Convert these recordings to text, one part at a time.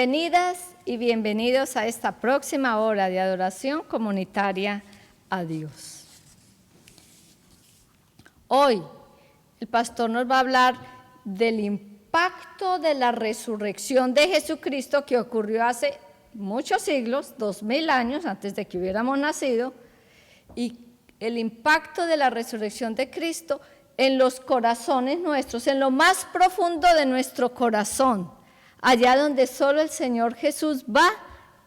Bienvenidas y bienvenidos a esta próxima hora de adoración comunitaria a Dios. Hoy el pastor nos va a hablar del impacto de la resurrección de Jesucristo que ocurrió hace muchos siglos, 2000 años antes de que hubiéramos nacido, y el impacto de la resurrección de Cristo en los corazones nuestros, en lo más profundo de nuestro corazón, allá donde solo el Señor Jesús va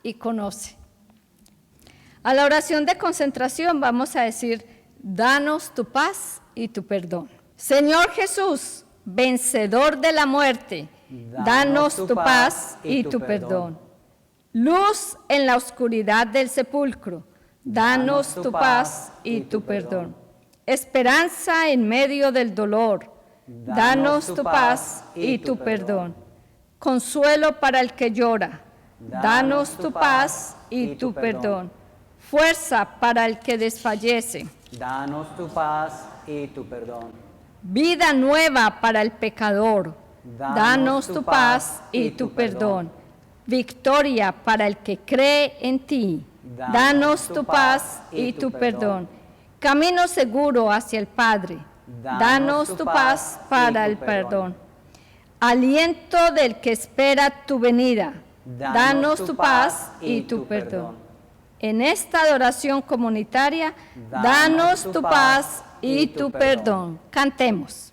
y conoce. A la oración de concentración vamos a decir: danos tu paz y tu perdón. Señor Jesús, vencedor de la muerte, danos tu paz y tu perdón. Luz en la oscuridad del sepulcro, danos tu paz y tu perdón. Esperanza en medio del dolor, danos tu paz y tu perdón. Consuelo para el que llora, danos tu paz y tu perdón. Fuerza para el que desfallece, danos tu paz y tu perdón. Vida nueva para el pecador, danos tu paz y tu perdón. Victoria para el que cree en ti, danos tu paz y tu perdón. Camino seguro hacia el Padre, danos tu paz para el perdón. Aliento del que espera tu venida, danos tu paz y tu perdón. En esta adoración comunitaria, danos tu paz y tu perdón. Cantemos.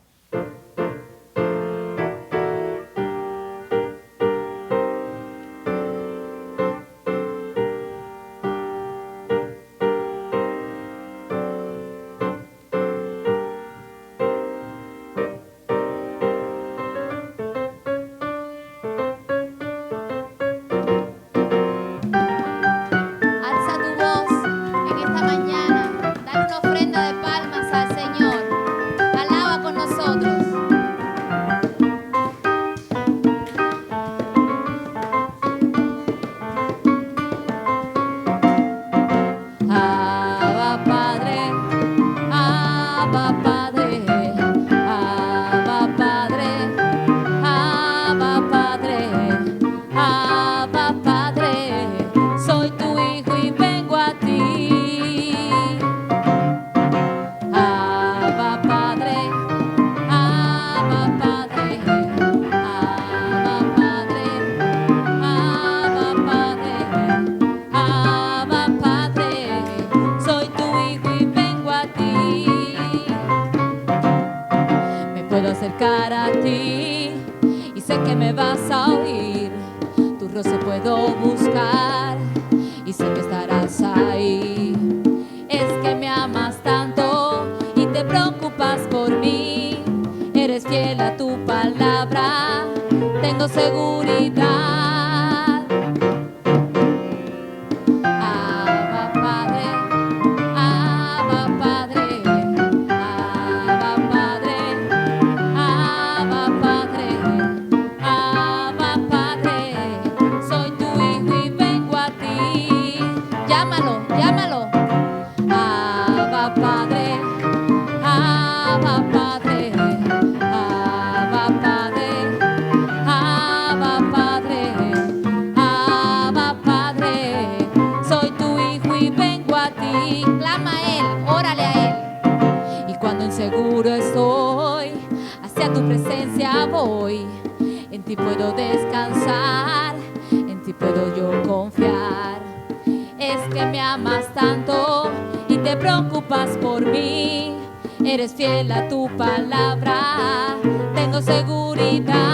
Eres fiel a tu palabra, tengo seguridad.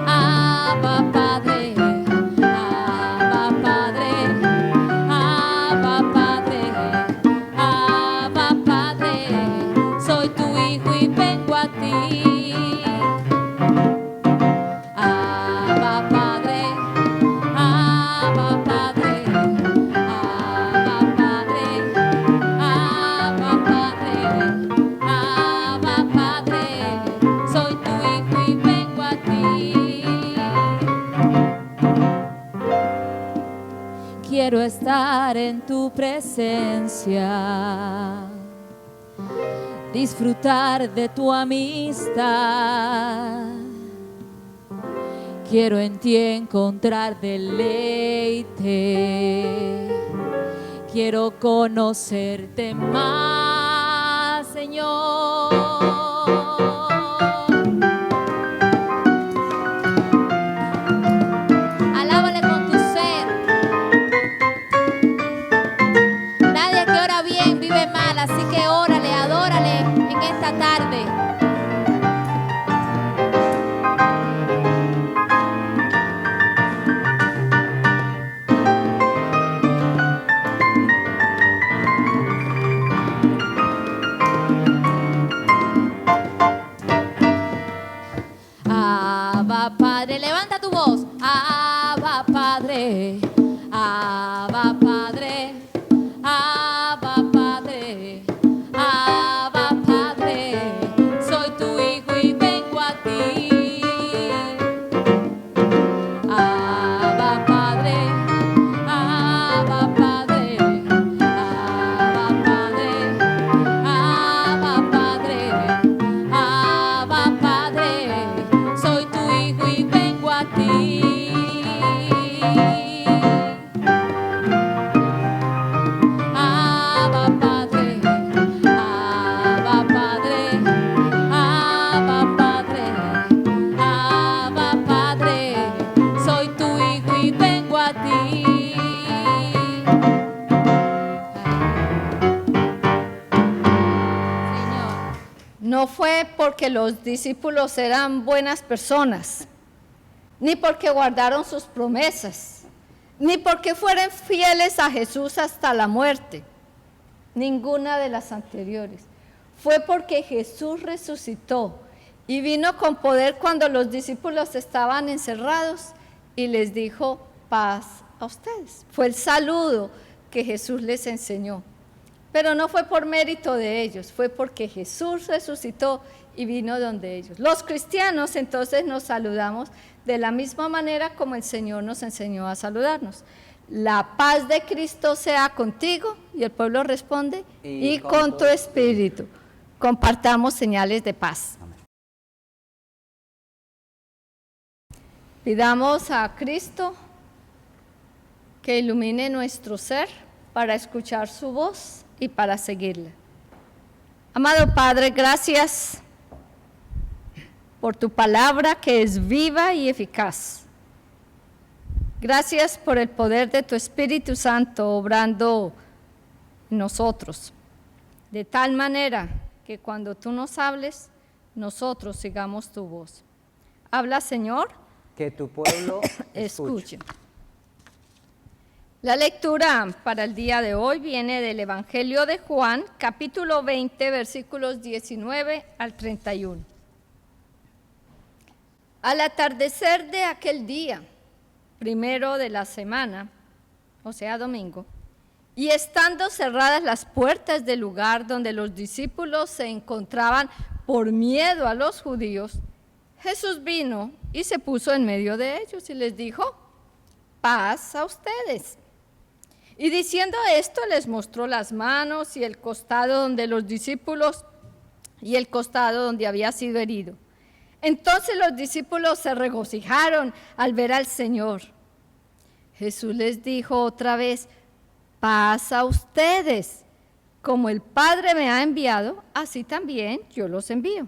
Abba Padre, Abba Padre, Abba Padre, Abba Padre, soy tu hijo y vengo a ti. Abba Padre, Abba Padre, Abba Padre, Abba Padre, Abba Padre, soy tu hijo y vengo a ti. Quiero estar en tu presencia, disfrutar de tu amistad. Quiero en ti encontrar deleite. Quiero conocerte más, Señor. Alábale con tu ser. Nadie que ora bien vive mal, así que órale, adórale en esta tarde. Abba Padre, levanta tu voz. Abba Padre, Abba Padre, Abba Padre, Abba Padre, soy tu hijo y vengo a ti. Abba Padre, Abba Padre, Abba Padre, Abba Padre, Abba Padre, soy tu hijo y vengo a ti. Abba Padre, Abba Padre, Abba Padre, Abba Padre, soy tu hijo y vengo a ti. Señor. No fue porque los discípulos eran buenas personas, ni porque guardaron sus promesas, ni porque fueran fieles a Jesús hasta la muerte, ninguna de las anteriores. Fue porque Jesús resucitó y vino con poder cuando los discípulos estaban encerrados y les dijo paz a ustedes. Fue el saludo que Jesús les enseñó. Pero no fue por mérito de ellos, fue porque Jesús resucitó y vino donde ellos. Los cristianos entonces nos saludamos de la misma manera como el Señor nos enseñó a saludarnos. La paz de Cristo sea contigo, y el pueblo responde, y con tu espíritu. Compartamos señales de paz. Amén. Pidamos a Cristo que ilumine nuestro ser para escuchar su voz y para seguirla. Amado Padre, gracias por tu palabra que es viva y eficaz. Gracias por el poder de tu Espíritu Santo obrando en nosotros, de tal manera que cuando tú nos hables, nosotros sigamos tu voz. Habla, Señor, Que tu pueblo escuche. escuche. La lectura para el día de hoy viene del Evangelio de Juan, capítulo 20, versículos 19 al 31. Al atardecer de aquel día, primero de la semana, o sea, domingo, y estando cerradas las puertas del lugar donde los discípulos se encontraban por miedo a los judíos, Jesús vino y se puso en medio de ellos y les dijo, paz a ustedes. Y diciendo esto, les mostró las manos y el costado donde los discípulos y el costado donde había sido herido. Entonces los discípulos se regocijaron al ver al Señor. Jesús les dijo otra vez, paz a ustedes. Como el Padre me ha enviado, así también yo los envío.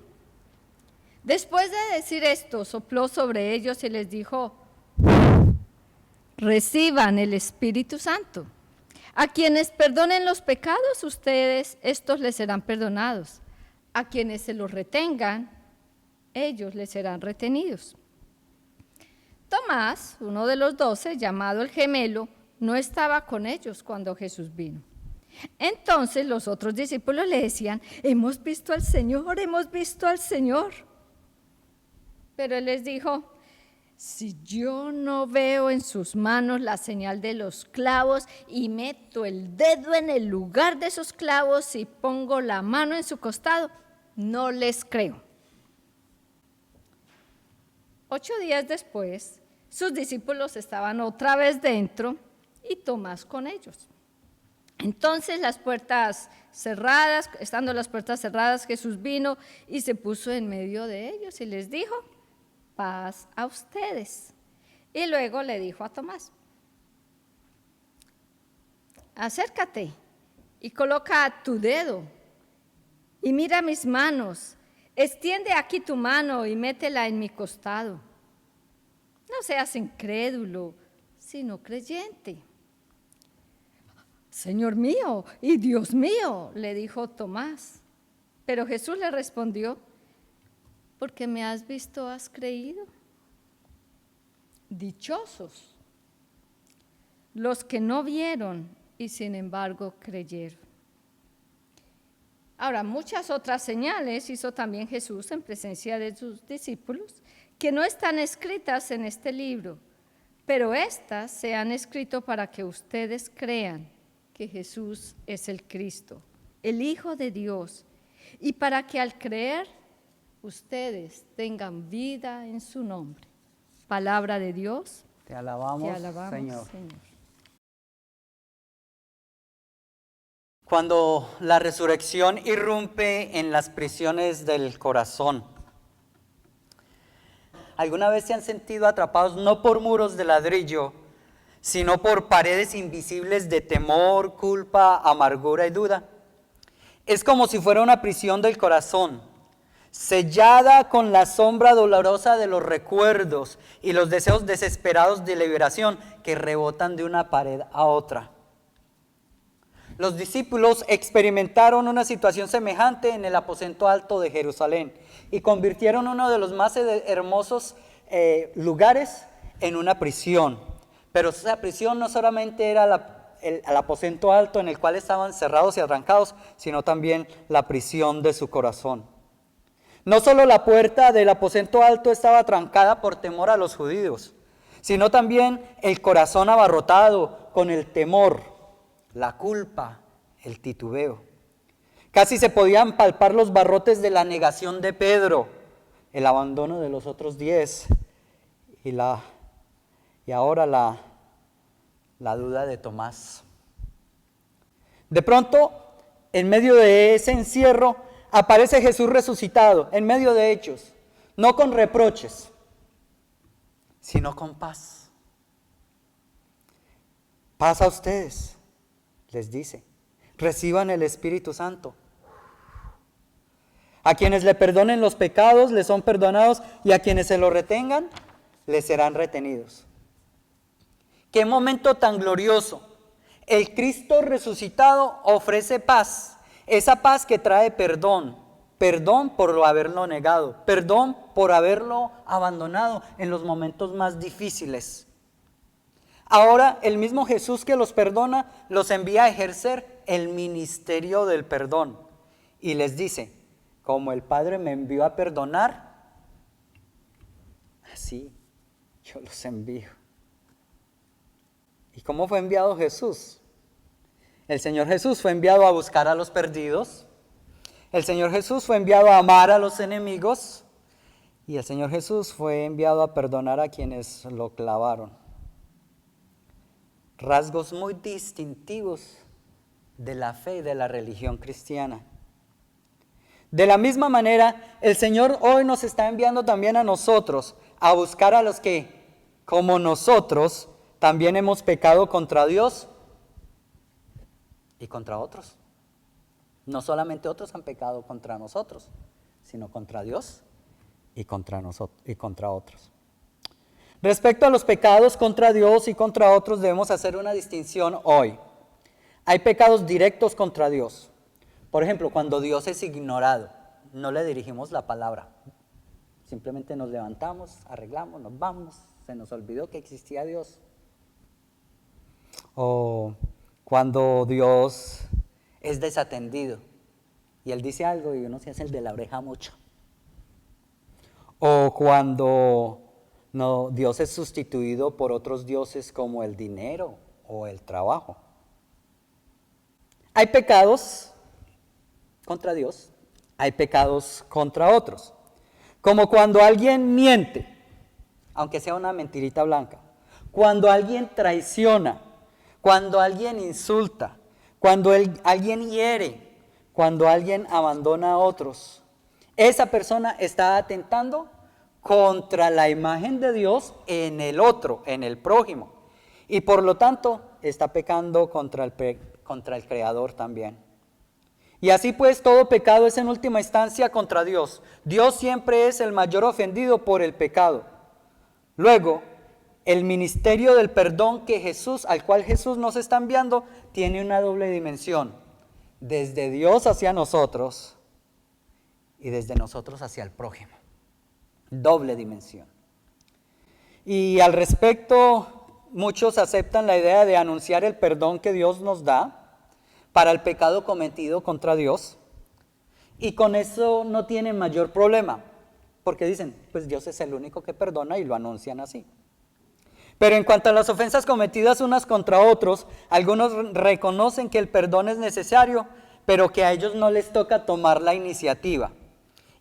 Después de decir esto, sopló sobre ellos y les dijo, reciban el Espíritu Santo. A quienes perdonen los pecados, ustedes, estos les serán perdonados. A quienes se los retengan, ellos les serán retenidos. Tomás, uno de los 12, llamado el gemelo, no estaba con ellos cuando Jesús vino. Entonces los otros discípulos le decían, hemos visto al Señor, hemos visto al Señor. Pero él les dijo, si yo no veo en sus manos la señal de los clavos y meto el dedo en el lugar de esos clavos y pongo la mano en su costado, no les creo. 8 días después, sus discípulos estaban otra vez dentro y Tomás con ellos. Entonces las puertas cerradas, estando las puertas cerradas, Jesús vino y se puso en medio de ellos y les dijo, paz a ustedes. Y luego le dijo a Tomás, acércate y coloca tu dedo y mira mis manos, extiende aquí tu mano y métela en mi costado. No seas incrédulo, sino creyente. Señor mío y Dios mío, le dijo Tomás. Pero Jesús le respondió, porque me has visto, has creído. Dichosos los que no vieron y sin embargo creyeron. Ahora, muchas otras señales hizo también Jesús en presencia de sus discípulos, que no están escritas en este libro, pero estas se han escrito para que ustedes crean que Jesús es el Cristo, el Hijo de Dios, y para que al creer ustedes tengan vida en su nombre. Palabra de Dios. Te alabamos, Señor. Cuando la resurrección irrumpe en las prisiones del corazón, ¿alguna vez se han sentido atrapados no por muros de ladrillo, sino por paredes invisibles de temor, culpa, amargura y duda? Es como si fuera una prisión del corazón, sellada con la sombra dolorosa de los recuerdos y los deseos desesperados de liberación que rebotan de una pared a otra. Los discípulos experimentaron una situación semejante en el aposento alto de Jerusalén y convirtieron uno de los más hermosos lugares en una prisión. Pero esa prisión no solamente era el aposento alto en el cual estaban cerrados y arrancados, sino también la prisión de su corazón. No solo la puerta del aposento alto estaba trancada por temor a los judíos, sino también el corazón abarrotado con el temor, la culpa, el titubeo. Casi se podían palpar los barrotes de la negación de Pedro, el abandono de los otros 10 y ahora la duda de Tomás. De pronto, en medio de ese encierro, aparece Jesús resucitado, en medio de ellos, no con reproches, sino con paz. Paz a ustedes, les dice, reciban el Espíritu Santo. A quienes le perdonen los pecados, les son perdonados, y a quienes se lo retengan, les serán retenidos. ¡Qué momento tan glorioso! El Cristo resucitado ofrece paz, esa paz que trae perdón, perdón por haberlo negado, perdón por haberlo abandonado en los momentos más difíciles. Ahora el mismo Jesús que los perdona, los envía a ejercer el ministerio del perdón y les dice, como el Padre me envió a perdonar, así yo los envío. ¿Y cómo fue enviado Jesús? El Señor Jesús fue enviado a buscar a los perdidos. El Señor Jesús fue enviado a amar a los enemigos. Y el Señor Jesús fue enviado a perdonar a quienes lo clavaron. Rasgos muy distintivos de la fe y de la religión cristiana. De la misma manera, el Señor hoy nos está enviando también a nosotros a buscar a los que, como nosotros, también hemos pecado contra Dios y contra otros. No solamente otros han pecado contra nosotros, sino contra Dios y contra nosotros y contra otros. Respecto a los pecados contra Dios y contra otros, debemos hacer una distinción hoy. Hay pecados directos contra Dios. Por ejemplo, cuando Dios es ignorado, no le dirigimos la palabra. Simplemente nos levantamos, arreglamos, nos vamos, se nos olvidó que existía Dios. O cuando Dios es desatendido y Él dice algo y uno se hace el de la oreja mucho. O cuando Dios es sustituido por otros dioses como el dinero o el trabajo. Hay pecados contra Dios, hay pecados contra otros. Como cuando alguien miente, aunque sea una mentirita blanca. Cuando alguien traiciona, cuando alguien insulta, Cuando alguien hiere, cuando alguien abandona a otros, esa persona está atentando contra la imagen de Dios en el otro, en el prójimo. Y por lo tanto está pecando contra el Creador también. Y así pues todo pecado es en última instancia contra Dios. Dios siempre es el mayor ofendido por el pecado. Luego, el ministerio del perdón al cual Jesús nos está enviando, tiene una doble dimensión. Desde Dios hacia nosotros y desde nosotros hacia el prójimo. Doble dimensión. Y al respecto, muchos aceptan la idea de anunciar el perdón que Dios nos da para el pecado cometido contra Dios, y con eso no tienen mayor problema, porque dicen, pues Dios es el único que perdona, y lo anuncian así. Pero en cuanto a las ofensas cometidas unas contra otros, algunos reconocen que el perdón es necesario, pero que a ellos no les toca tomar la iniciativa.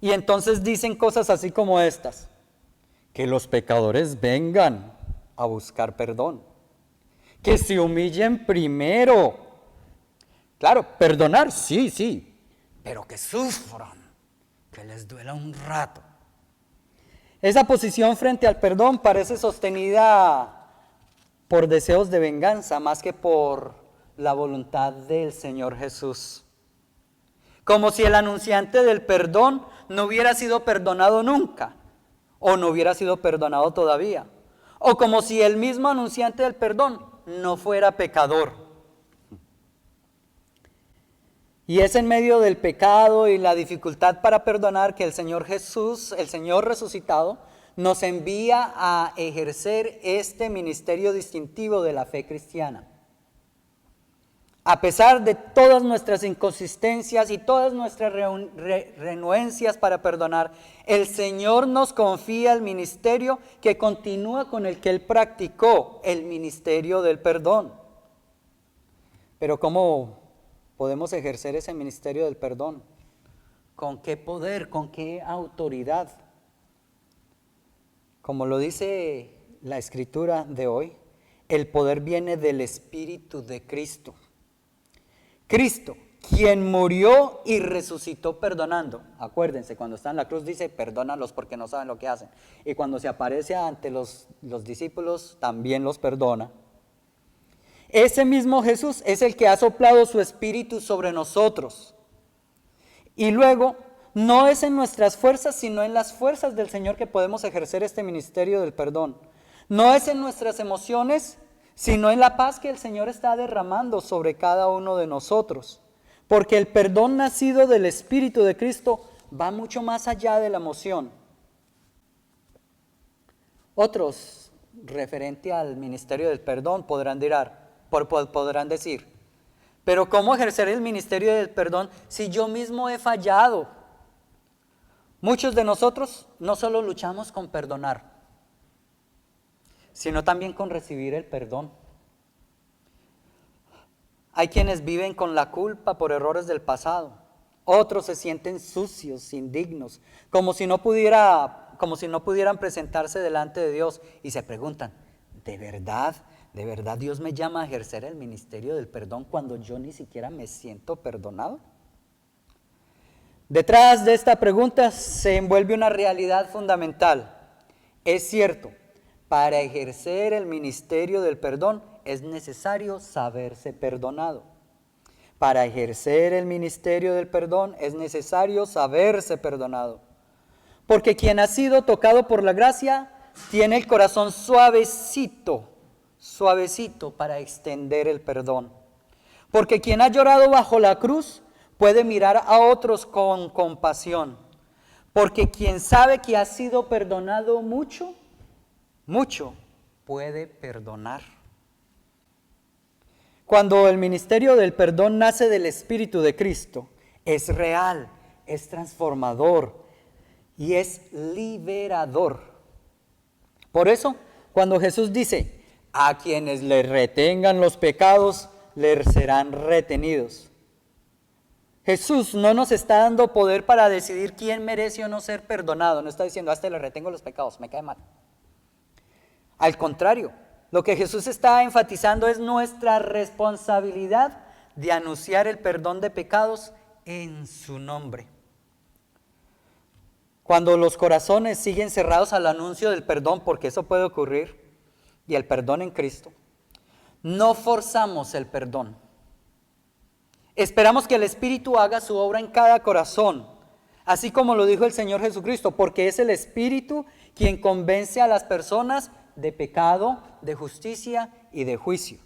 Y entonces dicen cosas así como estas: que los pecadores vengan a buscar perdón, que se humillen primero. Claro, perdonar, sí, pero que sufran, que les duela un rato. Esa posición frente al perdón parece sostenida por deseos de venganza más que por la voluntad del Señor Jesús. Como si el anunciante del perdón no hubiera sido perdonado nunca, o no hubiera sido perdonado todavía, o como si el mismo anunciante del perdón no fuera pecador. Y es en medio del pecado y la dificultad para perdonar que el Señor Jesús, el Señor resucitado, nos envía a ejercer este ministerio distintivo de la fe cristiana. A pesar de todas nuestras inconsistencias y todas nuestras renuencias para perdonar, el Señor nos confía el ministerio que continúa con el que Él practicó, el ministerio del perdón. Pero ¿cómo podemos ejercer ese ministerio del perdón? ¿Con qué poder? ¿Con qué autoridad? Como lo dice la Escritura de hoy, el poder viene del Espíritu de Cristo. Cristo, quien murió y resucitó perdonando. Acuérdense, cuando está en la cruz dice, perdónalos porque no saben lo que hacen. Y cuando se aparece ante los discípulos, también los perdona. Ese mismo Jesús es el que ha soplado su Espíritu sobre nosotros. Y luego, no es en nuestras fuerzas, sino en las fuerzas del Señor que podemos ejercer este ministerio del perdón. No es en nuestras emociones, sino en la paz que el Señor está derramando sobre cada uno de nosotros. Porque el perdón nacido del Espíritu de Cristo va mucho más allá de la emoción. Otros, referente al ministerio del perdón, podrán decir, pero ¿cómo ejercer el ministerio del perdón si yo mismo he fallado? Muchos de nosotros no solo luchamos con perdonar, sino también con recibir el perdón. Hay quienes viven con la culpa por errores del pasado. Otros se sienten sucios, indignos, como si no pudieran presentarse delante de Dios y se preguntan, ¿de verdad Dios me llama a ejercer el ministerio del perdón cuando yo ni siquiera me siento perdonado? Detrás de esta pregunta se envuelve una realidad fundamental. Es cierto, para ejercer el ministerio del perdón es necesario saberse perdonado. Para ejercer el ministerio del perdón es necesario saberse perdonado. Porque quien ha sido tocado por la gracia tiene el corazón suavecito para extender el perdón. Porque quien ha llorado bajo la cruz puede mirar a otros con compasión. Porque quien sabe que ha sido perdonado mucho puede perdonar. Cuando el ministerio del perdón nace del Espíritu de Cristo, es real, es transformador y es liberador. Por eso, cuando Jesús dice, a quienes le retengan los pecados, les serán retenidos. Jesús no nos está dando poder para decidir quién merece o no ser perdonado. No está diciendo, a este le retengo los pecados, me cae mal. Al contrario, lo que Jesús está enfatizando es nuestra responsabilidad de anunciar el perdón de pecados en su nombre. Cuando los corazones siguen cerrados al anuncio del perdón, porque eso puede ocurrir, y el perdón en Cristo, no forzamos el perdón. Esperamos que el Espíritu haga su obra en cada corazón, así como lo dijo el Señor Jesucristo, porque es el Espíritu quien convence a las personas de pecado, de justicia y de juicio.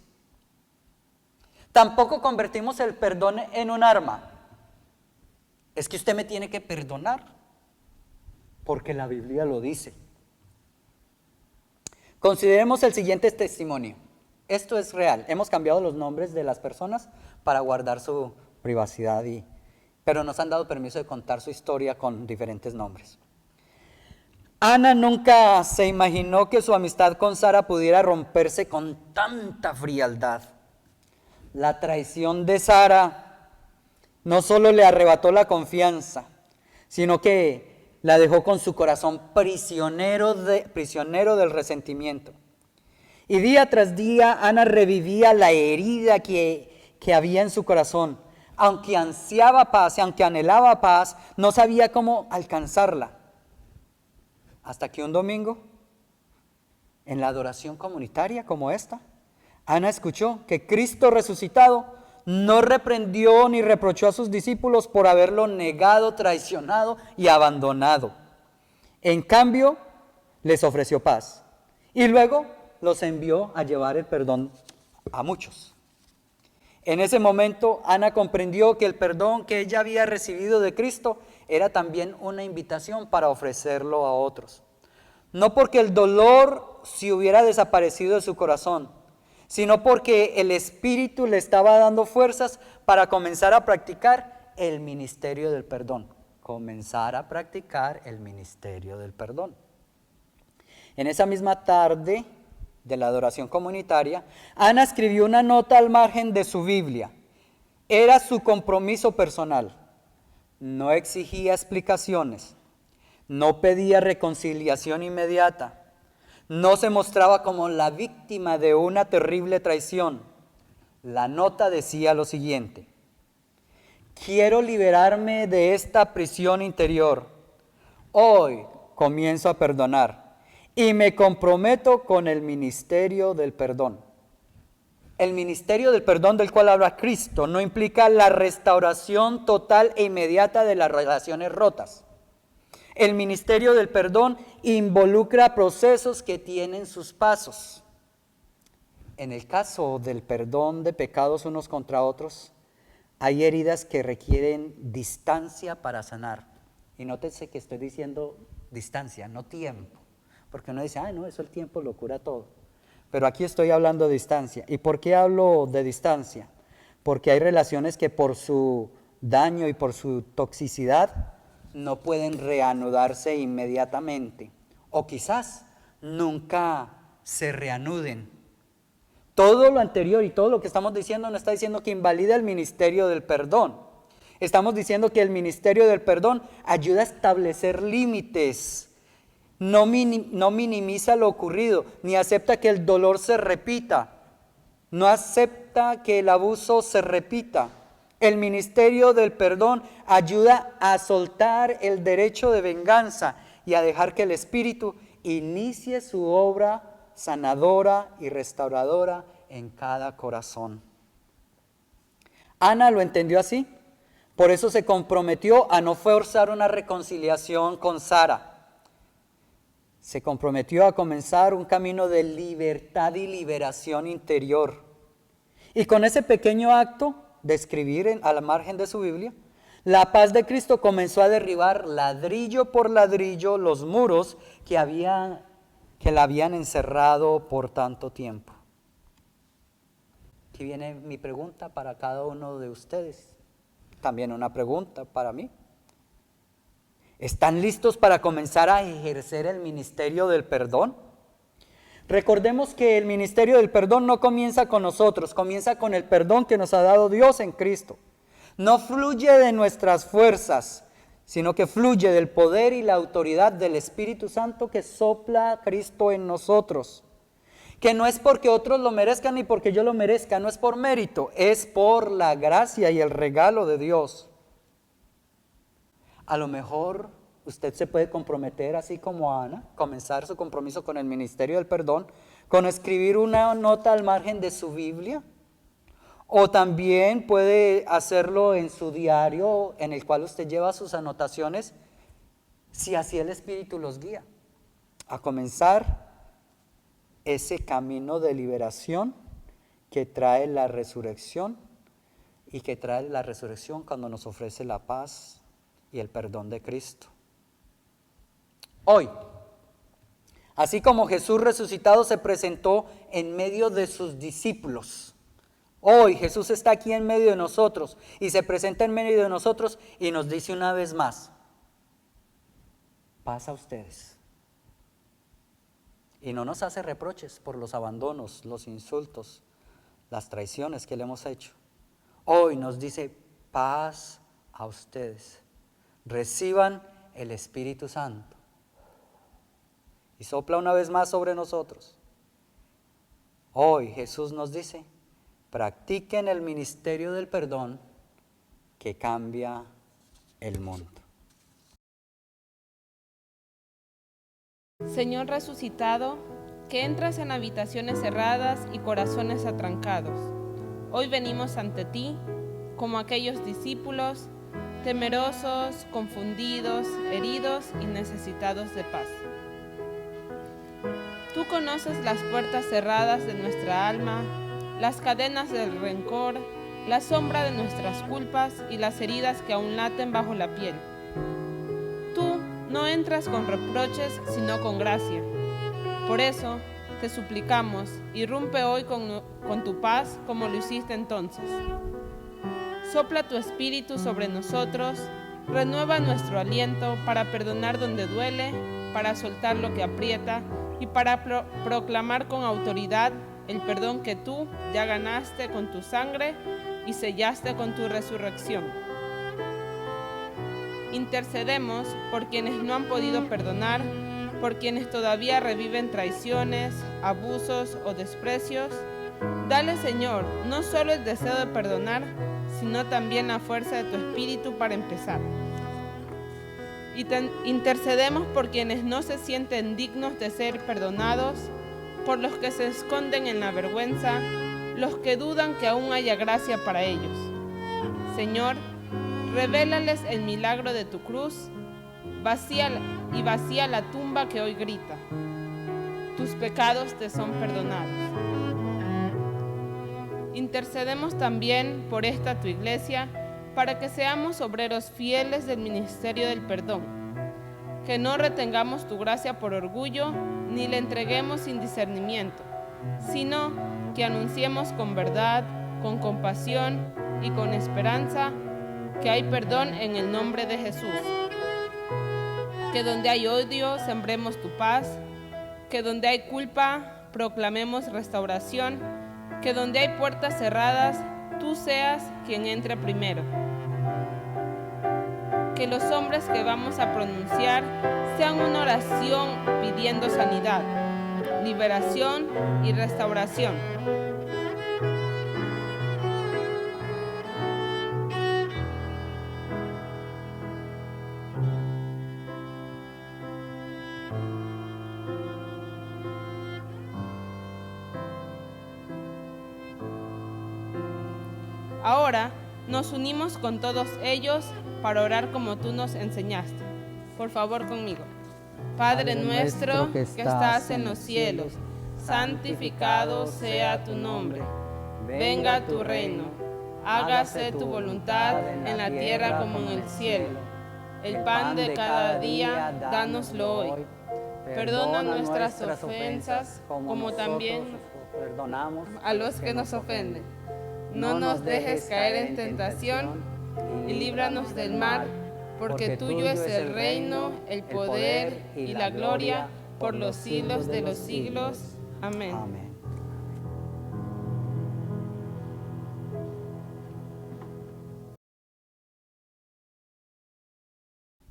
Tampoco convertimos el perdón en un arma. Es que usted me tiene que perdonar, porque la Biblia lo dice. Consideremos el siguiente testimonio. Esto es real. Hemos cambiado los nombres de las personas para guardar su privacidad, pero nos han dado permiso de contar su historia con diferentes nombres. Ana nunca se imaginó que su amistad con Sara pudiera romperse con tanta frialdad. La traición de Sara no solo le arrebató la confianza, sino que la dejó con su corazón prisionero del resentimiento. Y día tras día Ana revivía la herida que había en su corazón. Aunque ansiaba paz, aunque anhelaba paz, no sabía cómo alcanzarla. Hasta que un domingo, en la adoración comunitaria como esta, Ana escuchó que Cristo resucitado no reprendió ni reprochó a sus discípulos por haberlo negado, traicionado y abandonado. En cambio, les ofreció paz y luego los envió a llevar el perdón a muchos. En ese momento, Ana comprendió que el perdón que ella había recibido de Cristo era también una invitación para ofrecerlo a otros. No porque el dolor se hubiera desaparecido de su corazón, sino porque el Espíritu le estaba dando fuerzas para comenzar a practicar el ministerio del perdón. Comenzar a practicar el ministerio del perdón. En esa misma tarde de la adoración comunitaria, Ana escribió una nota al margen de su Biblia. Era su compromiso personal. No exigía explicaciones, no pedía reconciliación inmediata, no se mostraba como la víctima de una terrible traición. La nota decía lo siguiente: quiero liberarme de esta prisión interior. Hoy comienzo a perdonar y me comprometo con el ministerio del perdón. El ministerio del perdón del cual habla Cristo no implica la restauración total e inmediata de las relaciones rotas. El ministerio del perdón involucra procesos que tienen sus pasos. En el caso del perdón de pecados unos contra otros, hay heridas que requieren distancia para sanar. Y nótese que estoy diciendo distancia, no tiempo. Porque uno dice, no, eso el tiempo lo cura todo. Pero aquí estoy hablando de distancia. ¿Y por qué hablo de distancia? Porque hay relaciones que por su daño y por su toxicidad no pueden reanudarse inmediatamente. O quizás nunca se reanuden. Todo lo anterior y todo lo que estamos diciendo no está diciendo que invalida el ministerio del perdón. Estamos diciendo que el ministerio del perdón ayuda a establecer límites. No minimiza lo ocurrido, ni acepta que el dolor se repita. No acepta que el abuso se repita. El ministerio del perdón ayuda a soltar el derecho de venganza y a dejar que el Espíritu inicie su obra sanadora y restauradora en cada corazón. Ana lo entendió así, por eso se comprometió a no forzar una reconciliación con Sara. Se comprometió a comenzar un camino de libertad y liberación interior. Y con ese pequeño acto de escribir a la margen de su Biblia, la paz de Cristo comenzó a derribar ladrillo por ladrillo los muros que la habían encerrado por tanto tiempo. Aquí viene mi pregunta para cada uno de ustedes. También una pregunta para mí. ¿Están listos para comenzar a ejercer el ministerio del perdón? Recordemos que el ministerio del perdón no comienza con nosotros, comienza con el perdón que nos ha dado Dios en Cristo. No fluye de nuestras fuerzas, sino que fluye del poder y la autoridad del Espíritu Santo que sopla Cristo en nosotros. Que no es porque otros lo merezcan ni porque yo lo merezca, no es por mérito, es por la gracia y el regalo de Dios. A lo mejor usted se puede comprometer, así como Ana, comenzar su compromiso con el ministerio del perdón, con escribir una nota al margen de su Biblia, o también puede hacerlo en su diario, en el cual usted lleva sus anotaciones, si así el Espíritu los guía, a comenzar ese camino de liberación que trae la resurrección, y que trae la resurrección cuando nos ofrece la paz y el perdón de Cristo. Hoy, así como Jesús resucitado se presentó en medio de sus discípulos, hoy Jesús está aquí en medio de nosotros y se presenta en medio de nosotros y nos dice una vez más: paz a ustedes. Y no nos hace reproches por los abandonos, los insultos, las traiciones que le hemos hecho. Hoy nos dice: paz a ustedes. Reciban el Espíritu Santo. Y sopla una vez más sobre nosotros. Hoy Jesús nos dice: practiquen el ministerio del perdón que cambia el mundo. Señor resucitado, que entras en habitaciones cerradas y corazones atrancados, hoy venimos ante ti como aquellos discípulos, temerosos, confundidos, heridos y necesitados de paz. Tú conoces las puertas cerradas de nuestra alma, las cadenas del rencor, la sombra de nuestras culpas y las heridas que aún laten bajo la piel. Tú no entras con reproches, sino con gracia. Por eso, te suplicamos, irrumpe hoy con tu paz como lo hiciste entonces. Sopla tu espíritu sobre nosotros, renueva nuestro aliento para perdonar donde duele, para soltar lo que aprieta y para proclamar con autoridad el perdón que tú ya ganaste con tu sangre y sellaste con tu resurrección. Intercedemos por quienes no han podido perdonar, por quienes todavía reviven traiciones, abusos o desprecios. Dale, Señor, no solo el deseo de perdonar, sino también la fuerza de tu espíritu para empezar. Intercedemos por quienes no se sienten dignos de ser perdonados, por los que se esconden en la vergüenza, los que dudan que aún haya gracia para ellos. Señor, revélales el milagro de tu cruz, vacía la tumba que hoy grita. Tus pecados te son perdonados. Intercedemos también por esta tu iglesia, para que seamos obreros fieles del ministerio del perdón, que no retengamos tu gracia por orgullo, ni la entreguemos sin discernimiento, sino que anunciemos con verdad, con compasión y con esperanza que hay perdón en el nombre de Jesús. Que donde hay odio, sembremos tu paz, que donde hay culpa, proclamemos restauración, que donde hay puertas cerradas, tú seas quien entre primero. Que los hombres que vamos a pronunciar sean una oración pidiendo sanidad, liberación y restauración. Ahora nos unimos con todos ellos para orar como tú nos enseñaste. Por favor, conmigo. Padre nuestro que estás en los cielos, santificado sea tu nombre. Venga tu reino. Hágase tu voluntad en la tierra como en el cielo. El pan de cada día, dánoslo hoy. Perdona nuestras ofensas, como también perdonamos a los que nos ofenden. No nos dejes caer en tentación y líbranos del mal, porque tuyo es el reino, el poder y la gloria por los siglos de los siglos. Amén. Amén.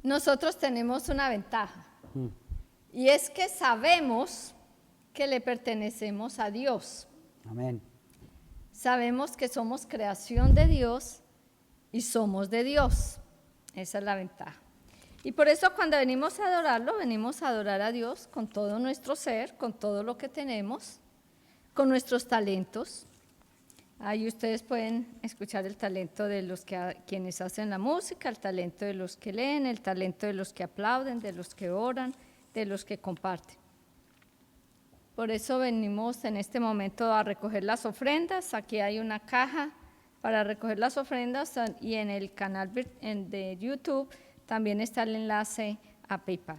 Nosotros tenemos una ventaja, y es que sabemos que le pertenecemos a Dios. Amén. Sabemos que somos creación de Dios y somos de Dios. Esa es la ventaja. Y por eso cuando venimos a adorarlo, venimos a adorar a Dios con todo nuestro ser, con todo lo que tenemos, con nuestros talentos. Ahí ustedes pueden escuchar el talento de los quienes hacen la música, el talento de los que leen, el talento de los que aplauden, de los que oran, de los que comparten. Por eso venimos en este momento a recoger las ofrendas. Aquí hay una caja para recoger las ofrendas y en el canal de YouTube también está el enlace a PayPal.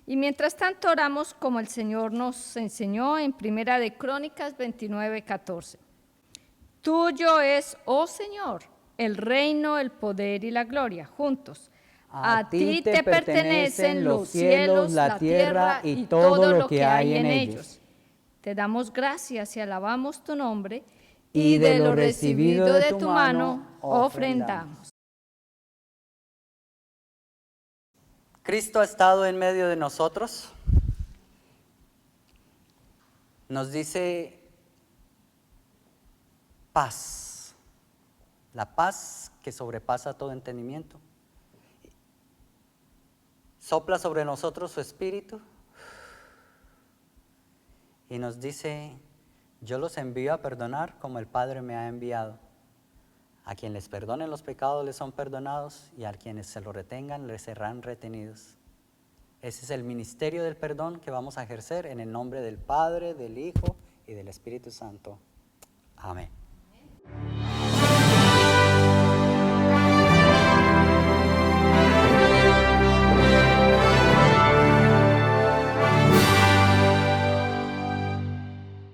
Y mientras tanto oramos como el Señor nos enseñó en Primera de Crónicas 29:14. Tuyo es, oh Señor, el reino, el poder y la gloria, juntos. A ti te pertenecen los cielos, la tierra y todo lo que hay en ellos. Te damos gracias y alabamos tu nombre, y de lo recibido de tu mano ofrendamos. Cristo ha estado en medio de nosotros. Nos dice paz, la paz que sobrepasa todo entendimiento. Sopla sobre nosotros su espíritu y nos dice: yo los envío a perdonar como el Padre me ha enviado. A quien les perdonen los pecados les son perdonados, y a quienes se lo retengan les serán retenidos. Ese es el ministerio del perdón que vamos a ejercer en el nombre del Padre, del Hijo y del Espíritu Santo. Amén.